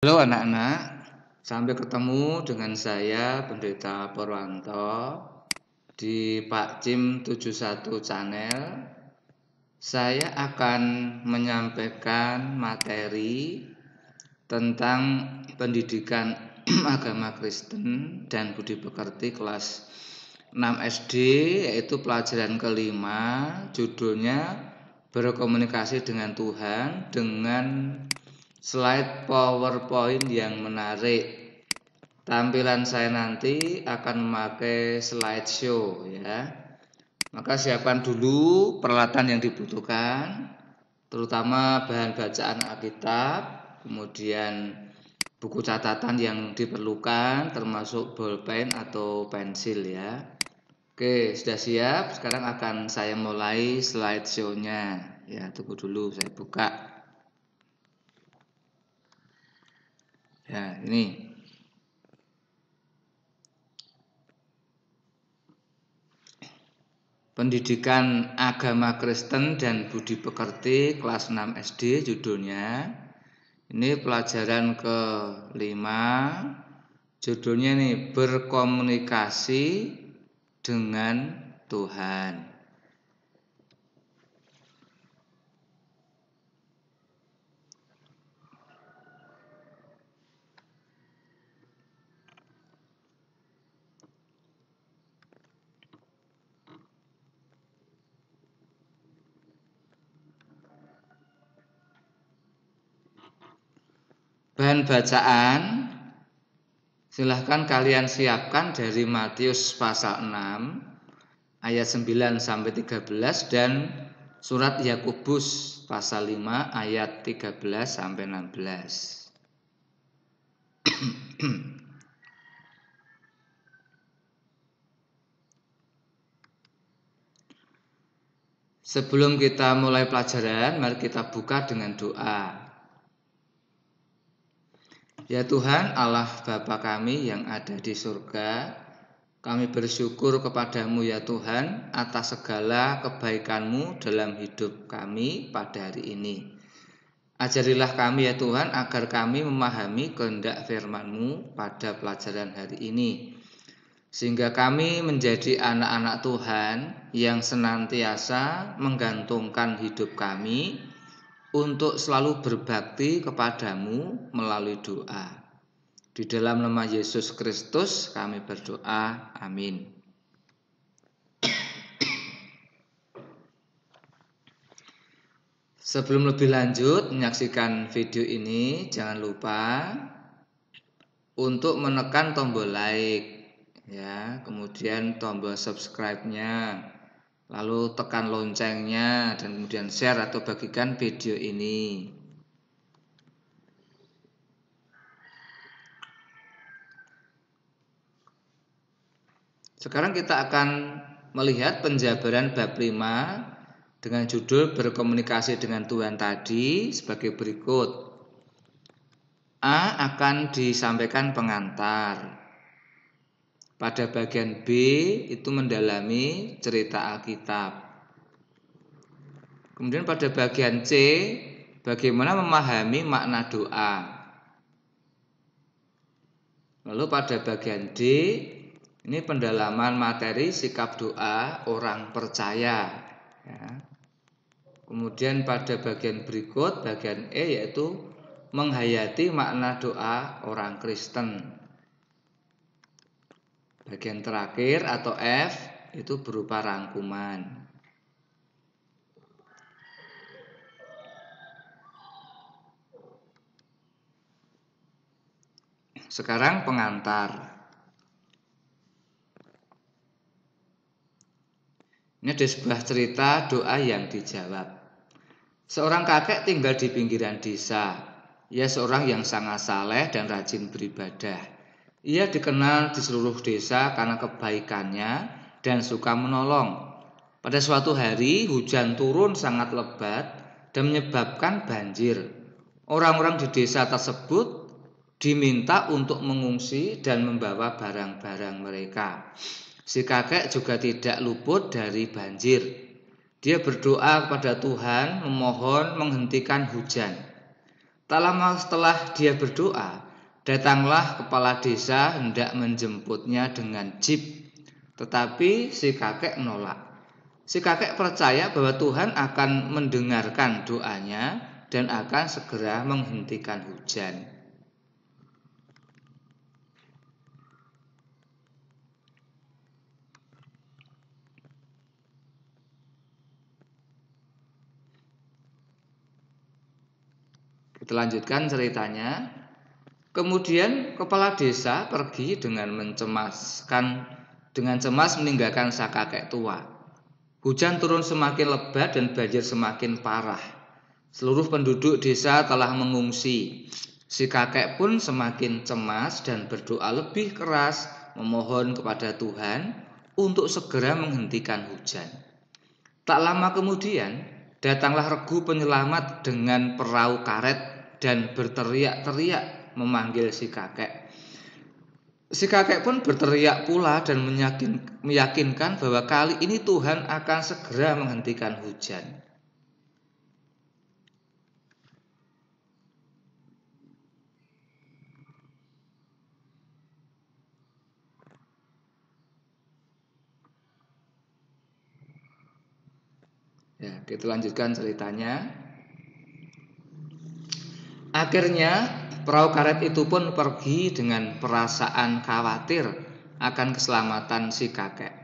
Halo anak-anak, sampai ketemu dengan saya Pendeta Purwanto di Pak Cim 71 Channel. Saya akan menyampaikan materi tentang pendidikan agama Kristen dan budi pekerti kelas 6 SD, yaitu pelajaran kelima, judulnya berkomunikasi dengan Tuhan dengan slide PowerPoint yang menarik. Tampilan saya nanti akan memakai slideshow ya. Maka siapkan dulu peralatan yang dibutuhkan, terutama bahan bacaan Alkitab, kemudian buku catatan yang diperlukan termasuk bolpen atau pensil ya. Oke, sudah siap? Sekarang akan saya mulai slideshow-nya. Ya, tunggu dulu saya buka. Ya, ini. Pendidikan agama Kristen dan budi pekerti kelas 6 SD judulnya. Ini pelajaran ke-5. Judulnya nih, berkomunikasi dengan Tuhan. Bahan bacaan silahkan kalian siapkan dari Matius pasal 6 ayat 9 sampai 13 dan surat Yakobus pasal 5 ayat 13 sampai 16. Sebelum kita mulai pelajaran, mari kita buka dengan doa. Ya Tuhan Allah Bapa kami yang ada di surga, kami bersyukur kepadamu ya Tuhan atas segala kebaikan-Mu dalam hidup kami pada hari ini. Ajarilah kami ya Tuhan agar kami memahami kehendak firman-Mu pada pelajaran hari ini, sehingga kami menjadi anak-anak Tuhan yang senantiasa menggantungkan hidup kami untuk selalu berbakti kepadamu melalui doa. Di dalam nama Yesus Kristus kami berdoa. Amin. Sebelum lebih lanjut menyaksikan video ini, jangan lupa untuk menekan tombol like ya, kemudian tombol subscribe-nya, lalu tekan loncengnya dan kemudian share atau bagikan video ini. Sekarang kita akan melihat penjabaran bab 5 dengan judul berkomunikasi dengan Tuhan tadi sebagai berikut. A akan disampaikan pengantar. Pada bagian B itu mendalami cerita Alkitab. Kemudian pada bagian C, bagaimana memahami makna doa. Lalu pada bagian D, ini pendalaman materi sikap doa orang percaya. Ya. Kemudian pada bagian berikut, bagian E yaitu menghayati makna doa orang Kristen. Bagian terakhir atau F itu berupa rangkuman. Sekarang pengantar. Ini ada sebuah cerita doa yang dijawab. Seorang kakek tinggal di pinggiran desa. Ia seorang yang sangat saleh dan rajin beribadah. Ia dikenal di seluruh desa karena kebaikannya dan suka menolong. Pada suatu hari hujan turun sangat lebat dan menyebabkan banjir. Orang-orang di desa tersebut diminta untuk mengungsi dan membawa barang-barang mereka. Si kakek juga tidak luput dari banjir. Dia berdoa kepada Tuhan memohon menghentikan hujan. Tak lama setelah dia berdoa, datanglah kepala desa hendak menjemputnya dengan jeep. Tetapi si kakek menolak. Si kakek percaya bahwa Tuhan akan mendengarkan doanya dan akan segera menghentikan hujan. Kita lanjutkan ceritanya. Kemudian kepala desa pergi dengan cemas meninggalkan sang kakek tua. Hujan turun semakin lebat dan banjir semakin parah. Seluruh penduduk desa telah mengungsi. Si kakek pun semakin cemas dan berdoa lebih keras memohon kepada Tuhan untuk segera menghentikan hujan. Tak lama kemudian datanglah regu penyelamat dengan perahu karet dan berteriak-teriak memanggil si kakek. Si kakek pun berteriak pula dan meyakinkan bahwa kali ini Tuhan akan segera menghentikan hujan. Ya, kita lanjutkan ceritanya. Akhirnya perahu karet itu pun pergi dengan perasaan khawatir akan keselamatan si kakek.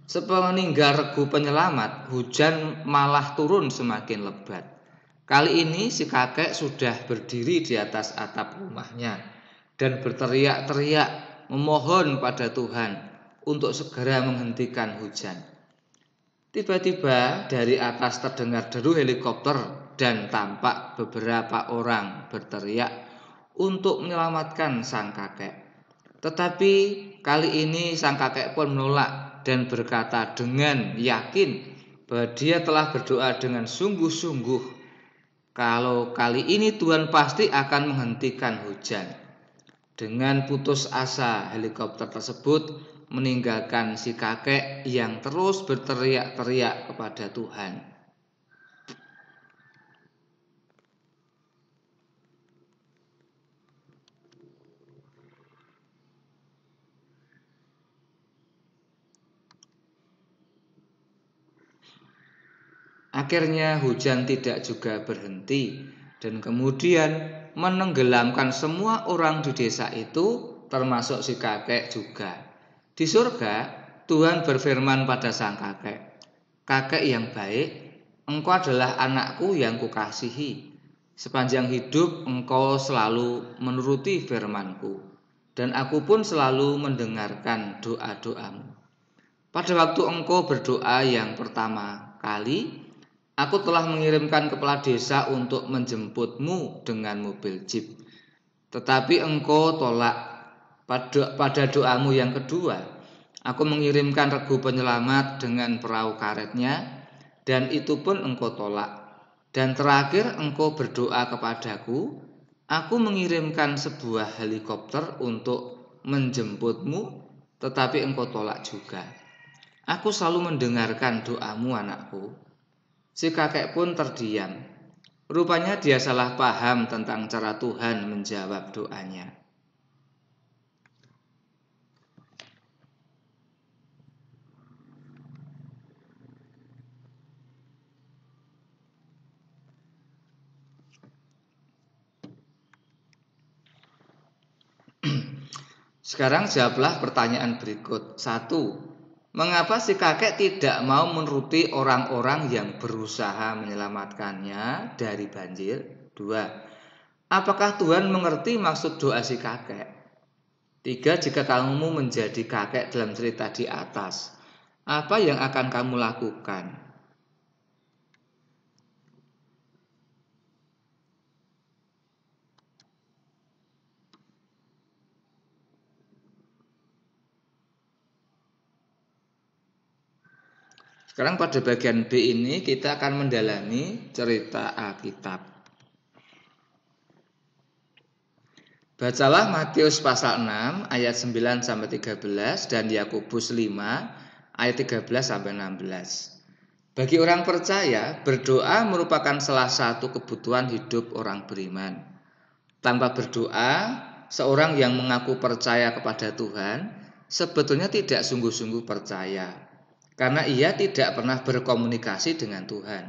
Sepeninggal regu penyelamat, hujan malah turun semakin lebat. Kali ini si kakek sudah berdiri di atas atap rumahnya dan berteriak-teriak memohon pada Tuhan untuk segera menghentikan hujan. Tiba-tiba dari atas terdengar deru helikopter dan tampak beberapa orang berteriak untuk menyelamatkan sang kakek. Tetapi kali ini sang kakek pun menolak dan berkata dengan yakin bahwa dia telah berdoa dengan sungguh-sungguh kalau kali ini Tuhan pasti akan menghentikan hujan. Dengan putus asa, helikopter tersebut meninggalkan si kakek yang terus berteriak-teriak kepada Tuhan. Akhirnya hujan tidak juga berhenti dan kemudian menenggelamkan semua orang di desa itu, termasuk si kakek juga. Di surga, Tuhan berfirman pada sang kakek, "Kakek yang baik, engkau adalah anakku yang kukasihi. Sepanjang hidup engkau selalu menuruti firmanku, dan aku pun selalu mendengarkan doa-doamu. Pada waktu engkau berdoa yang pertama kali, aku telah mengirimkan kepala desa untuk menjemputmu dengan mobil jeep. Tetapi engkau tolak. Pada doamu yang kedua, aku mengirimkan regu penyelamat dengan perahu karetnya, dan itu pun engkau tolak. Dan terakhir engkau berdoa kepadaku, aku mengirimkan sebuah helikopter untuk menjemputmu, tetapi engkau tolak juga. Aku selalu mendengarkan doamu, anakku." Si kakek pun terdiam. Rupanya dia salah paham tentang cara Tuhan menjawab doanya. Sekarang jawablah pertanyaan berikut. 1. Mengapa si kakek tidak mau menuruti orang-orang yang berusaha menyelamatkannya dari banjir? 2. Apakah Tuhan mengerti maksud doa si kakek? 3. Jika kamu menjadi kakek dalam cerita di atas, apa yang akan kamu lakukan? Sekarang pada bagian B ini kita akan mendalami cerita Alkitab. Bacalah Matius pasal 6 ayat 9 sampai 13 dan Yakobus 5 ayat 13 sampai 16. Bagi orang percaya, berdoa merupakan salah satu kebutuhan hidup orang beriman. Tanpa berdoa, seorang yang mengaku percaya kepada Tuhan sebetulnya tidak sungguh-sungguh percaya, karena ia tidak pernah berkomunikasi dengan Tuhan.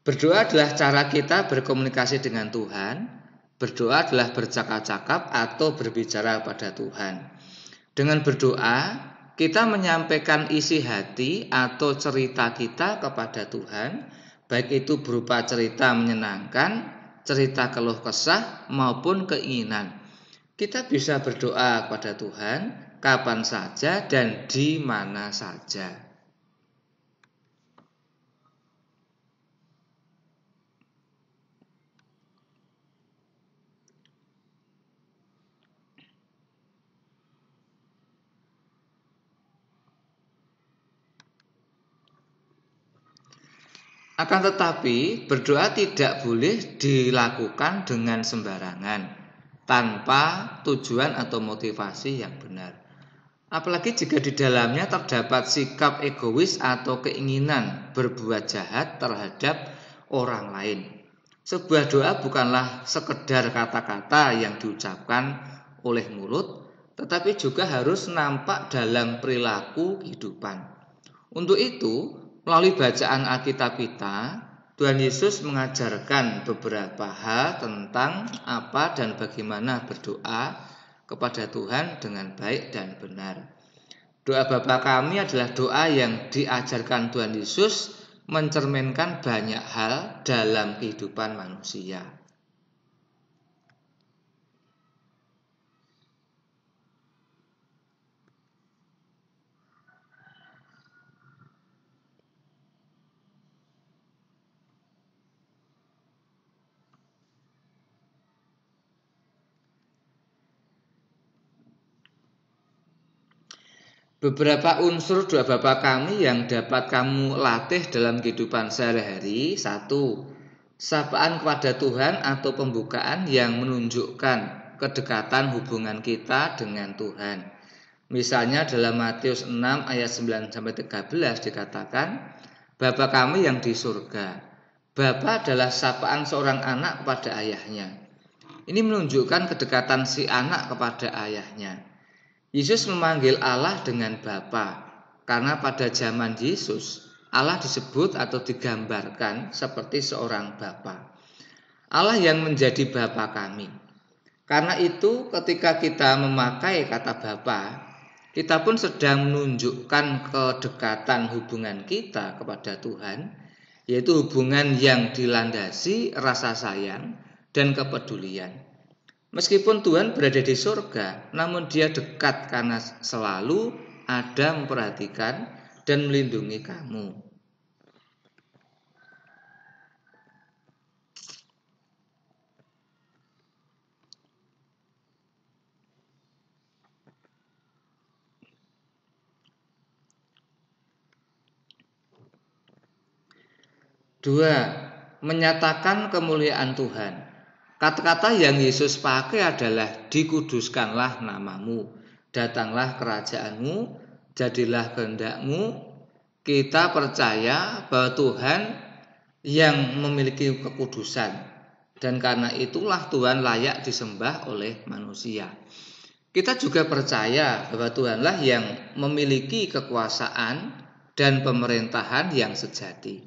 Berdoa adalah cara kita berkomunikasi dengan Tuhan. Berdoa adalah bercakap-cakap atau berbicara pada Tuhan. Dengan berdoa, kita menyampaikan isi hati atau cerita kita kepada Tuhan, baik itu berupa cerita menyenangkan, cerita keluh kesah, maupun keinginan. Kita bisa berdoa kepada Tuhan kapan saja dan di mana saja. Akan tetapi, berdoa tidak boleh dilakukan dengan sembarangan, tanpa tujuan atau motivasi yang benar. Apalagi jika di dalamnya terdapat sikap egois atau keinginan berbuat jahat terhadap orang lain. Sebuah doa bukanlah sekedar kata-kata yang diucapkan oleh mulut, tetapi juga harus nampak dalam perilaku kehidupan. Untuk itu, melalui bacaan Alkitab kita, Tuhan Yesus mengajarkan beberapa hal tentang apa dan bagaimana berdoa kepada Tuhan dengan baik dan benar. Doa Bapa kami adalah doa yang diajarkan Tuhan Yesus mencerminkan banyak hal dalam kehidupan manusia. Beberapa unsur doa Bapa kami yang dapat kamu latih dalam kehidupan sehari-hari. 1. Sapaan kepada Tuhan atau pembukaan yang menunjukkan kedekatan hubungan kita dengan Tuhan. Misalnya dalam Matius 6 ayat 9-13 dikatakan, Bapa kami yang di surga. Bapa adalah sapaan seorang anak kepada ayahnya. Ini menunjukkan kedekatan si anak kepada ayahnya. Yesus memanggil Allah dengan Bapa, karena pada zaman Yesus, Allah disebut atau digambarkan seperti seorang Bapa. Allah yang menjadi Bapa kami. Karena itu ketika kita memakai kata Bapa, kita pun sedang menunjukkan kedekatan hubungan kita kepada Tuhan, yaitu hubungan yang dilandasi rasa sayang dan kepedulian. Meskipun Tuhan berada di surga, namun Dia dekat karena selalu ada memperhatikan dan melindungi kamu. Dua, menyatakan kemuliaan Tuhan. Kata-kata yang Yesus pakai adalah dikuduskanlah namamu, datanglah kerajaanmu, jadilah kehendakmu. Kita percaya bahwa Tuhan yang memiliki kekudusan, dan karena itulah Tuhan layak disembah oleh manusia. Kita juga percaya bahwa Tuhanlah yang memiliki kekuasaan dan pemerintahan yang sejati.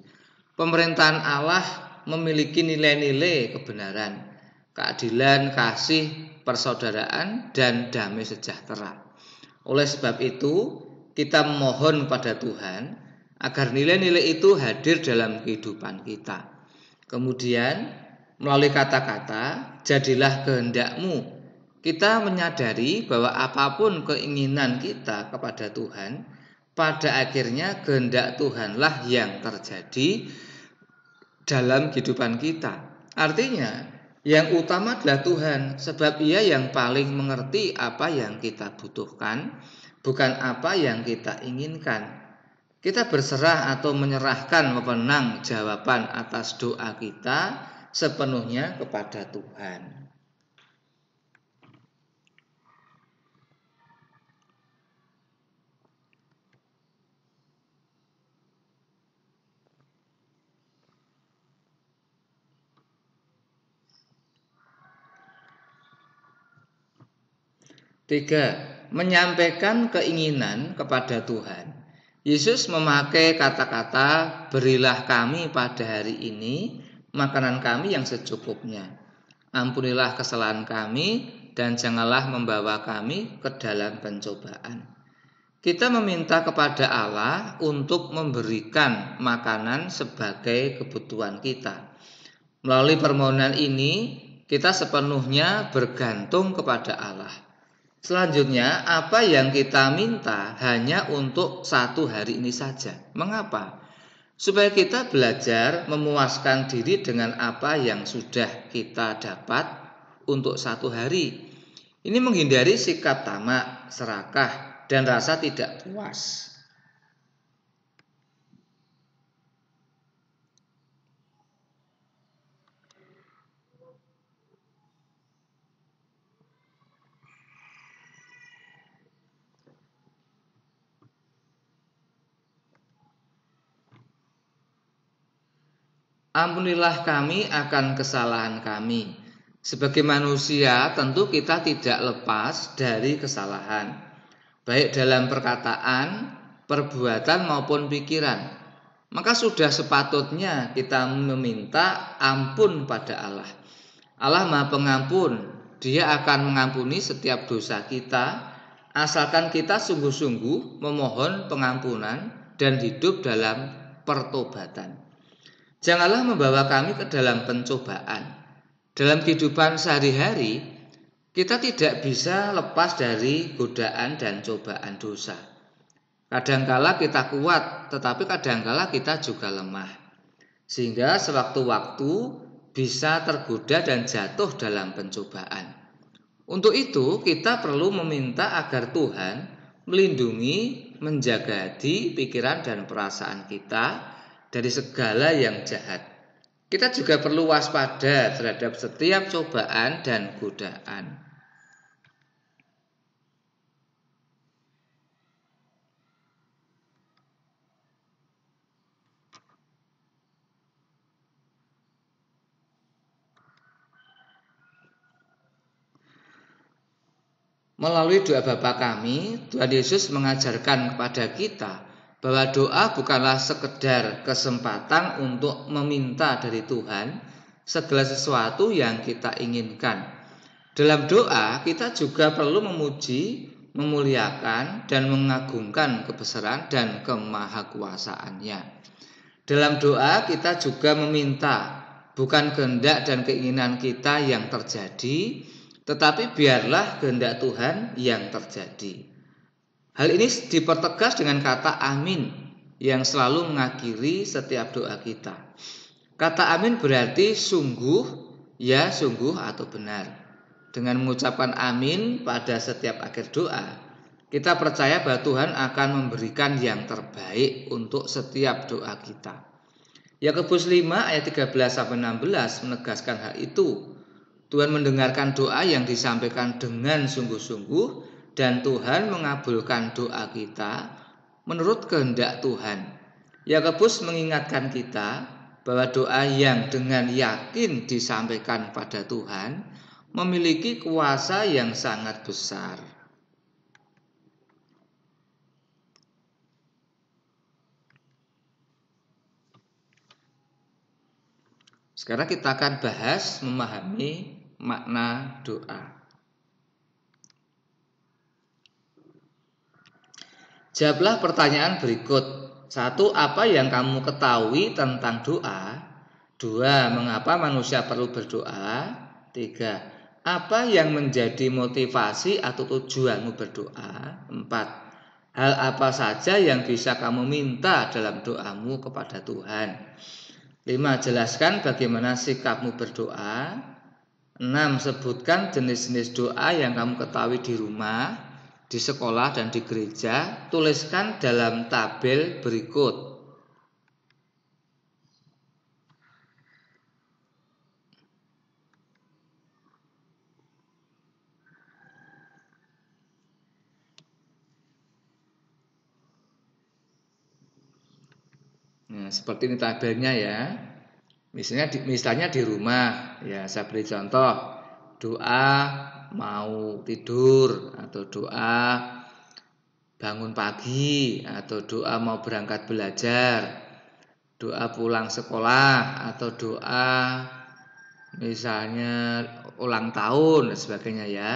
Pemerintahan Allah memiliki nilai-nilai kebenaran, keadilan, kasih, persaudaraan, dan damai sejahtera. Oleh sebab itu, kita memohon kepada Tuhan agar nilai-nilai itu hadir dalam kehidupan kita. Kemudian, melalui kata-kata, jadilah kehendakmu, kita menyadari bahwa apapun keinginan kita kepada Tuhan, pada akhirnya kehendak Tuhanlah yang terjadi dalam kehidupan kita. Artinya, yang utama adalah Tuhan, sebab Ia yang paling mengerti apa yang kita butuhkan, bukan apa yang kita inginkan. Kita berserah atau menyerahkan wewenang jawaban atas doa kita sepenuhnya kepada Tuhan. 3. Menyampaikan keinginan kepada Tuhan. Yesus memakai kata-kata, berilah kami pada hari ini makanan kami yang secukupnya. Ampunilah kesalahan kami dan janganlah membawa kami ke dalam pencobaan. Kita meminta kepada Allah untuk memberikan makanan sebagai kebutuhan kita. Melalui permohonan ini, kita sepenuhnya bergantung kepada Allah. Selanjutnya, apa yang kita minta hanya untuk satu hari ini saja. Mengapa? Supaya kita belajar memuaskan diri dengan apa yang sudah kita dapat untuk satu hari. Ini menghindari sikap tamak, serakah, dan rasa tidak puas. Ampunilah kami akan kesalahan kami. Sebagai manusia, tentu kita tidak lepas dari kesalahan, baik dalam perkataan, perbuatan maupun pikiran. Maka sudah sepatutnya kita meminta ampun pada Allah. Allah Maha Pengampun, Dia akan mengampuni setiap dosa kita, asalkan kita sungguh-sungguh memohon pengampunan dan hidup dalam pertobatan. Janganlah membawa kami ke dalam pencobaan. Dalam kehidupan sehari-hari, kita tidak bisa lepas dari godaan dan cobaan dosa. Kadangkala kita kuat, tetapi kadangkala kita juga lemah. Sehingga sewaktu-waktu bisa tergoda dan jatuh dalam pencobaan. Untuk itu, kita perlu meminta agar Tuhan melindungi, menjaga hati, pikiran, dan perasaan kita dari segala yang jahat. Kita juga perlu waspada terhadap setiap cobaan dan godaan. Melalui doa Bapa kami, Tuhan Yesus mengajarkan kepada kita bahwa doa bukanlah sekedar kesempatan untuk meminta dari Tuhan segala sesuatu yang kita inginkan. Dalam doa kita juga perlu memuji, memuliakan, dan mengagungkan kebesaran dan kemahakuasaannya. Dalam doa kita juga meminta bukan kehendak dan keinginan kita yang terjadi, tetapi biarlah kehendak Tuhan yang terjadi. Hal ini dipertegas dengan kata amin yang selalu mengakhiri setiap doa kita. Kata amin berarti sungguh, ya sungguh atau benar. Dengan mengucapkan amin pada setiap akhir doa, kita percaya bahwa Tuhan akan memberikan yang terbaik untuk setiap doa kita. Yakobus 5 ayat 13-16 menegaskan hal itu. Tuhan mendengarkan doa yang disampaikan dengan sungguh-sungguh dan Tuhan mengabulkan doa kita menurut kehendak Tuhan. Yakobus mengingatkan kita bahwa doa yang dengan yakin disampaikan pada Tuhan memiliki kuasa yang sangat besar. Sekarang kita akan bahas memahami makna doa. Jawablah pertanyaan berikut. 1. Apa yang kamu ketahui tentang doa? 2. Mengapa manusia perlu berdoa? 3. Apa yang menjadi motivasi atau tujuanmu berdoa? 4. Hal apa saja yang bisa kamu minta dalam doamu kepada Tuhan? 5. Jelaskan bagaimana sikapmu berdoa. 6. Sebutkan jenis-jenis doa yang kamu ketahui di rumah, di sekolah dan di gereja. Tuliskan dalam tabel berikut. Nah, seperti ini tabelnya ya. Misalnya di rumah, ya saya beri contoh. Doa mau tidur, atau doa bangun pagi, atau doa mau berangkat belajar, doa pulang sekolah, atau doa misalnya ulang tahun dan sebagainya ya.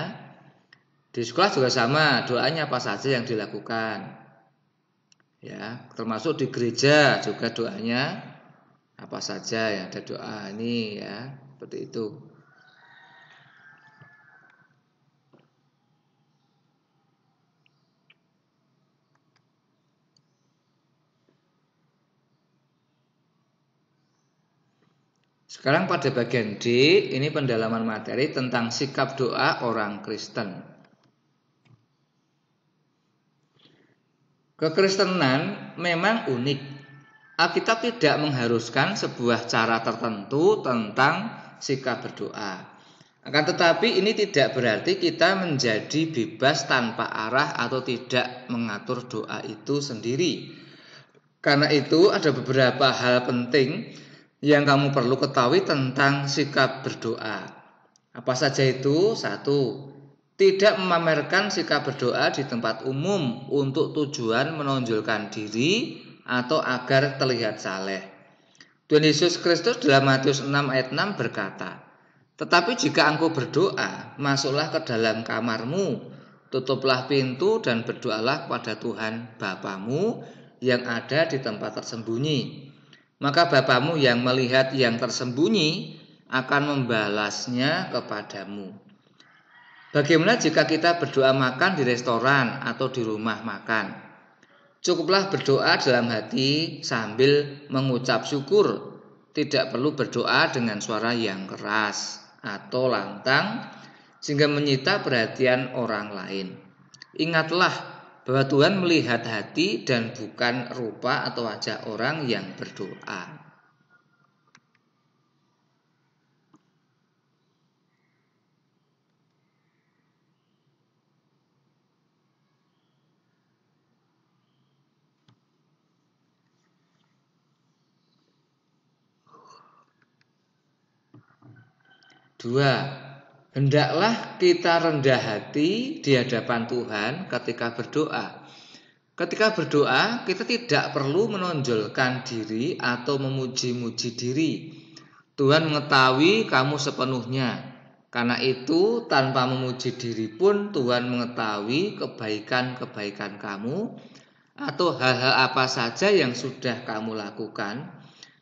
Di sekolah juga sama, doanya apa saja yang dilakukan. Ya, termasuk di gereja juga doanya apa saja ya, ada doa ini ya, seperti itu. Sekarang pada bagian D, ini pendalaman materi tentang sikap doa orang Kristen. Kekristenan memang unik. Alkitab tidak mengharuskan sebuah cara tertentu tentang sikap berdoa. Akan tetapi ini tidak berarti kita menjadi bebas tanpa arah atau tidak mengatur doa itu sendiri. Karena itu ada beberapa hal penting yang kamu perlu ketahui tentang sikap berdoa. Apa saja itu? 1. Tidak memamerkan sikap berdoa di tempat umum untuk tujuan menonjolkan diri atau agar terlihat saleh. Tuhan Yesus Kristus dalam Matius 6 ayat 6 berkata, "Tetapi jika engkau berdoa, masuklah ke dalam kamarmu, tutuplah pintu dan berdoalah kepada Tuhan Bapamu yang ada di tempat tersembunyi. Maka Bapamu yang melihat yang tersembunyi akan membalasnya kepadamu." Bagaimana jika kita berdoa makan di restoran atau di rumah makan? Cukuplah berdoa dalam hati sambil mengucap syukur. Tidak perlu berdoa dengan suara yang keras atau lantang sehingga menyita perhatian orang lain. Ingatlah bahwa Tuhan melihat hati dan bukan rupa atau wajah orang yang berdoa. 2. Hendaklah kita rendah hati di hadapan Tuhan ketika berdoa. Ketika berdoa, kita tidak perlu menonjolkan diri atau memuji-muji diri. Tuhan mengetahui kamu sepenuhnya. Karena itu, tanpa memuji diri pun Tuhan mengetahui kebaikan-kebaikan kamu atau hal-hal apa saja yang sudah kamu lakukan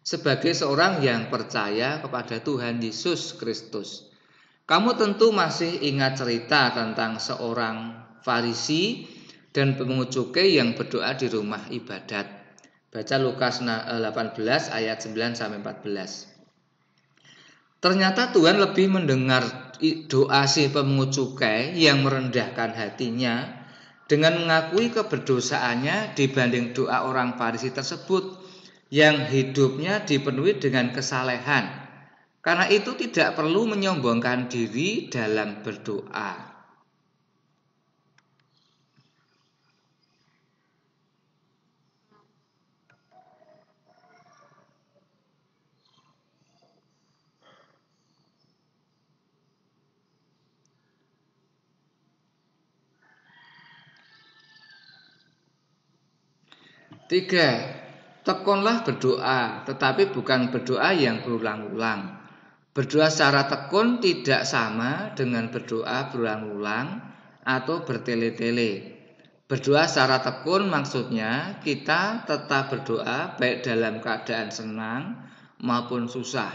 sebagai seorang yang percaya kepada Tuhan Yesus Kristus. Kamu tentu masih ingat cerita tentang seorang Farisi dan pemungut cukai yang berdoa di rumah ibadat. Baca Lukas 18 ayat 9-14. Ternyata Tuhan lebih mendengar doa si pemungut cukai yang merendahkan hatinya dengan mengakui keberdosaannya dibanding doa orang Farisi tersebut yang hidupnya dipenuhi dengan kesalehan. Karena itu tidak perlu menyombongkan diri dalam berdoa. Tiga, tekunlah berdoa, tetapi bukan berdoa yang berulang-ulang. Berdoa secara tekun tidak sama dengan berdoa berulang-ulang atau bertele-tele. Berdoa secara tekun maksudnya kita tetap berdoa baik dalam keadaan senang maupun susah.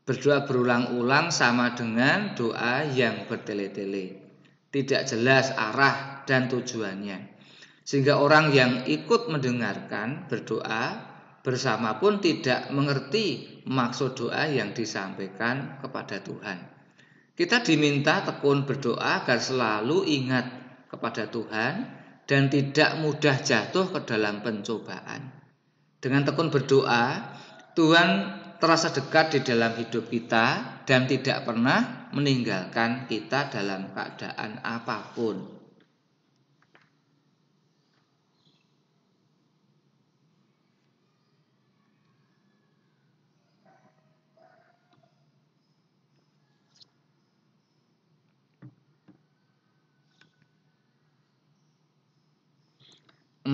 Berdoa berulang-ulang sama dengan doa yang bertele-tele. Tidak jelas arah dan tujuannya. Sehingga orang yang ikut mendengarkan berdoa bersama pun tidak mengerti maksud doa yang disampaikan kepada Tuhan. Kita diminta tekun berdoa agar selalu ingat kepada Tuhan dan tidak mudah jatuh ke dalam pencobaan. Dengan tekun berdoa, Tuhan terasa dekat di dalam hidup kita dan tidak pernah meninggalkan kita dalam keadaan apapun.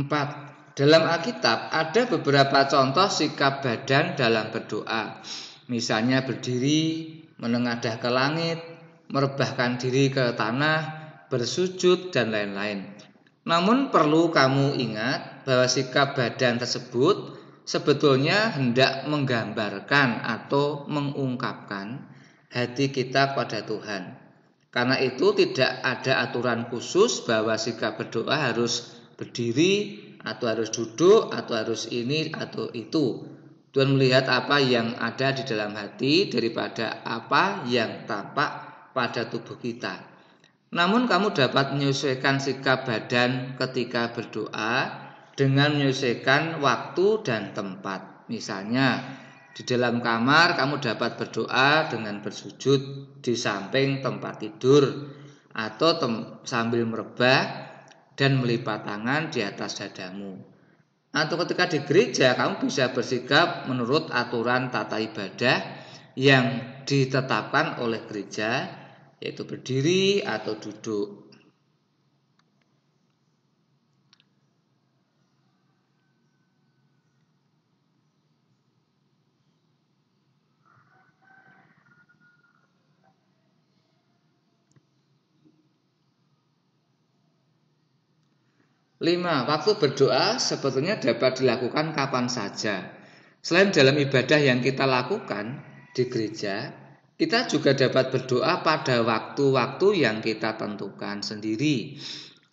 4. Dalam Alkitab ada beberapa contoh sikap badan dalam berdoa. Misalnya berdiri, menengadah ke langit, merebahkan diri ke tanah, bersujud, dan lain-lain. Namun perlu kamu ingat bahwa sikap badan tersebut sebetulnya hendak menggambarkan atau mengungkapkan hati kita kepada Tuhan. Karena itu tidak ada aturan khusus bahwa sikap berdoa harus berdiri, atau harus duduk, atau harus ini atau itu. Tuhan melihat apa yang ada di dalam hati daripada apa yang tampak pada tubuh kita. Namun kamu dapat menyesuaikan sikap badan ketika berdoa dengan menyesuaikan waktu dan tempat. Misalnya, di dalam kamar kamu dapat berdoa dengan bersujud di samping tempat tidur atau sambil merebah dan melipat tangan di atas dadamu. Atau ketika di gereja kamu bisa bersikap menurut aturan tata ibadah yang ditetapkan oleh gereja, yaitu berdiri atau duduk. Lima, waktu berdoa sebetulnya dapat dilakukan kapan saja. Selain dalam ibadah yang kita lakukan di gereja, kita juga dapat berdoa pada waktu-waktu yang kita tentukan sendiri.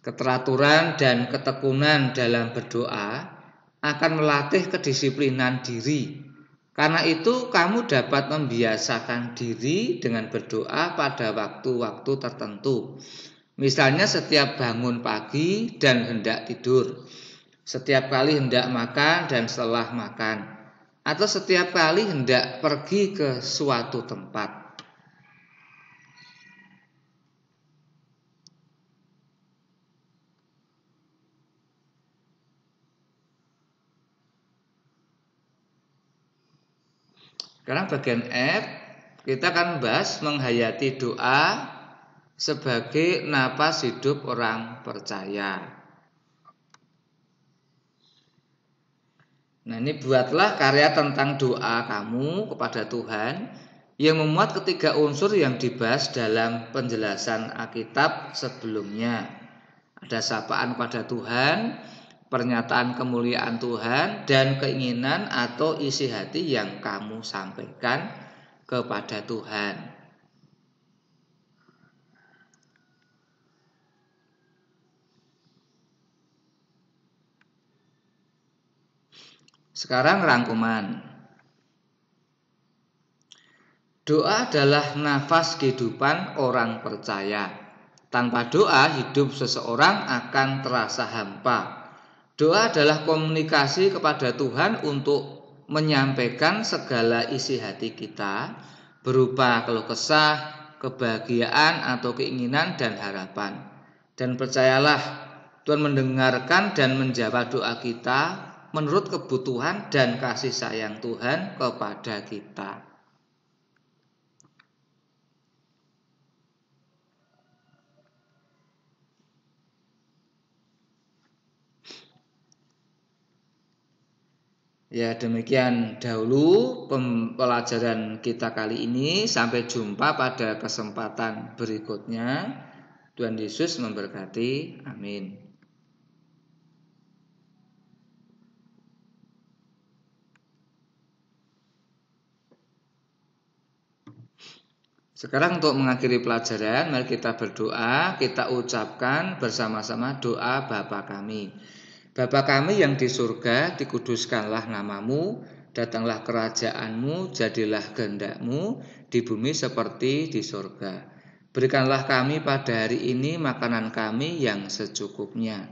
Keteraturan dan ketekunan dalam berdoa akan melatih kedisiplinan diri. Karena itu kamu dapat membiasakan diri dengan berdoa pada waktu-waktu tertentu. Misalnya setiap bangun pagi dan hendak tidur, setiap kali hendak makan dan setelah makan, atau setiap kali hendak pergi ke suatu tempat. Sekarang bagian F, kita akan bahas menghayati doa sebagai napas hidup orang percaya. Nah, ini buatlah karya tentang doa kamu kepada Tuhan yang memuat ketiga unsur yang dibahas dalam penjelasan Alkitab sebelumnya. Ada sapaan pada Tuhan, pernyataan kemuliaan Tuhan, dan keinginan atau isi hati yang kamu sampaikan kepada Tuhan. Sekarang rangkuman. Doa adalah nafas kehidupan orang percaya. Tanpa doa, hidup seseorang akan terasa hampa. Doa adalah komunikasi kepada Tuhan untuk menyampaikan segala isi hati kita, berupa keluh kesah, kebahagiaan atau keinginan dan harapan. Dan percayalah, Tuhan mendengarkan dan menjawab doa kita menurut kebutuhan dan kasih sayang Tuhan kepada kita. Ya, demikian dahulu pelajaran kita kali ini. Sampai jumpa pada kesempatan berikutnya. Tuhan Yesus memberkati. Amin. Sekarang untuk mengakhiri pelajaran, mari kita berdoa, kita ucapkan bersama-sama doa Bapa kami. Bapa kami yang di surga, dikuduskanlah namamu, datanglah kerajaanmu, jadilah kehendakmu di bumi seperti di surga. Berikanlah kami pada hari ini makanan kami yang secukupnya.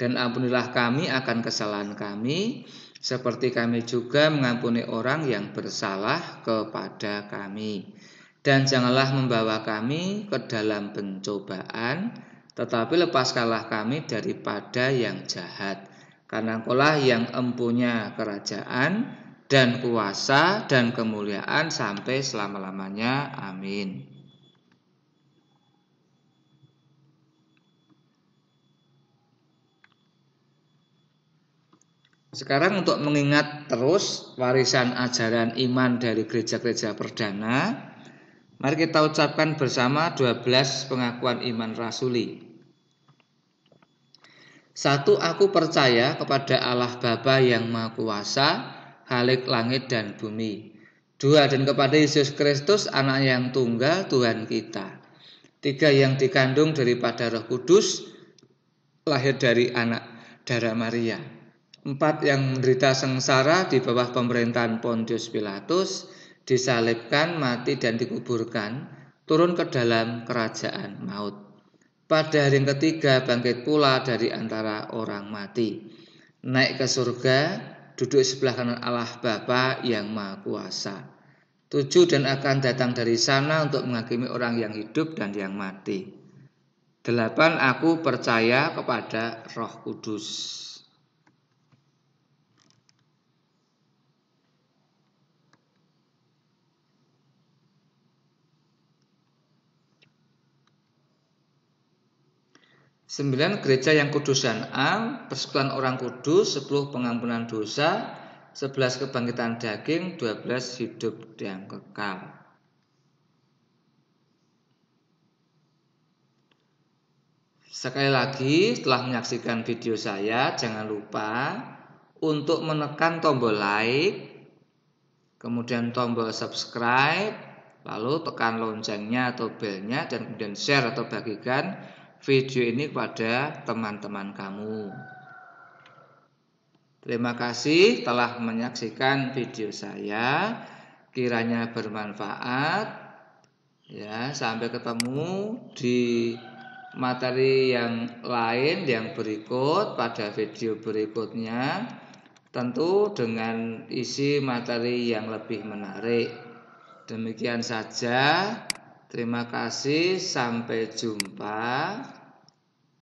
Dan ampunilah kami akan kesalahan kami, seperti kami juga mengampuni orang yang bersalah kepada kami. Dan janganlah membawa kami ke dalam pencobaan, tetapi lepaskanlah kami daripada yang jahat. Karena Engkaulah yang empunya kerajaan dan kuasa dan kemuliaan sampai selama-lamanya. Amin. sekarang untuk mengingat terus warisan ajaran iman dari gereja-gereja perdana, mari kita ucapkan bersama 12 pengakuan iman rasuli. 1. Aku percaya kepada Allah Bapa yang Maha Kuasa, Khalik langit dan bumi. 2. Dan kepada Yesus Kristus, Anak yang tunggal Tuhan kita. 3. Yang dikandung daripada Roh Kudus, lahir dari anak darah Maria. 4. Yang menderita sengsara di bawah pemerintahan Pontius Pilatus, disalibkan, mati dan dikuburkan, turun ke dalam kerajaan maut. Pada hari yang ketiga bangkit pula dari antara orang mati, naik ke surga, duduk sebelah kanan Allah Bapa yang Maha Kuasa. 7. Dan akan datang dari sana untuk menghakimi orang yang hidup dan yang mati. 8. Aku percaya kepada Roh Kudus. Sembilan, gereja yang kudus dan am, persekutuan orang kudus, 10 pengampunan dosa, 11 kebangkitan daging, 12 hidup yang kekal. Sekali lagi, setelah menyaksikan video saya, jangan lupa untuk menekan tombol like, kemudian tombol subscribe, lalu tekan loncengnya atau belnya, dan kemudian share atau bagikan video ini kepada teman-teman kamu. Terima kasih telah menyaksikan video saya. Kiranya bermanfaat. Ya, sampai ketemu di materi yang lain yang berikut pada video berikutnya. Tentu dengan isi materi yang lebih menarik. Demikian saja. Terima kasih, sampai jumpa.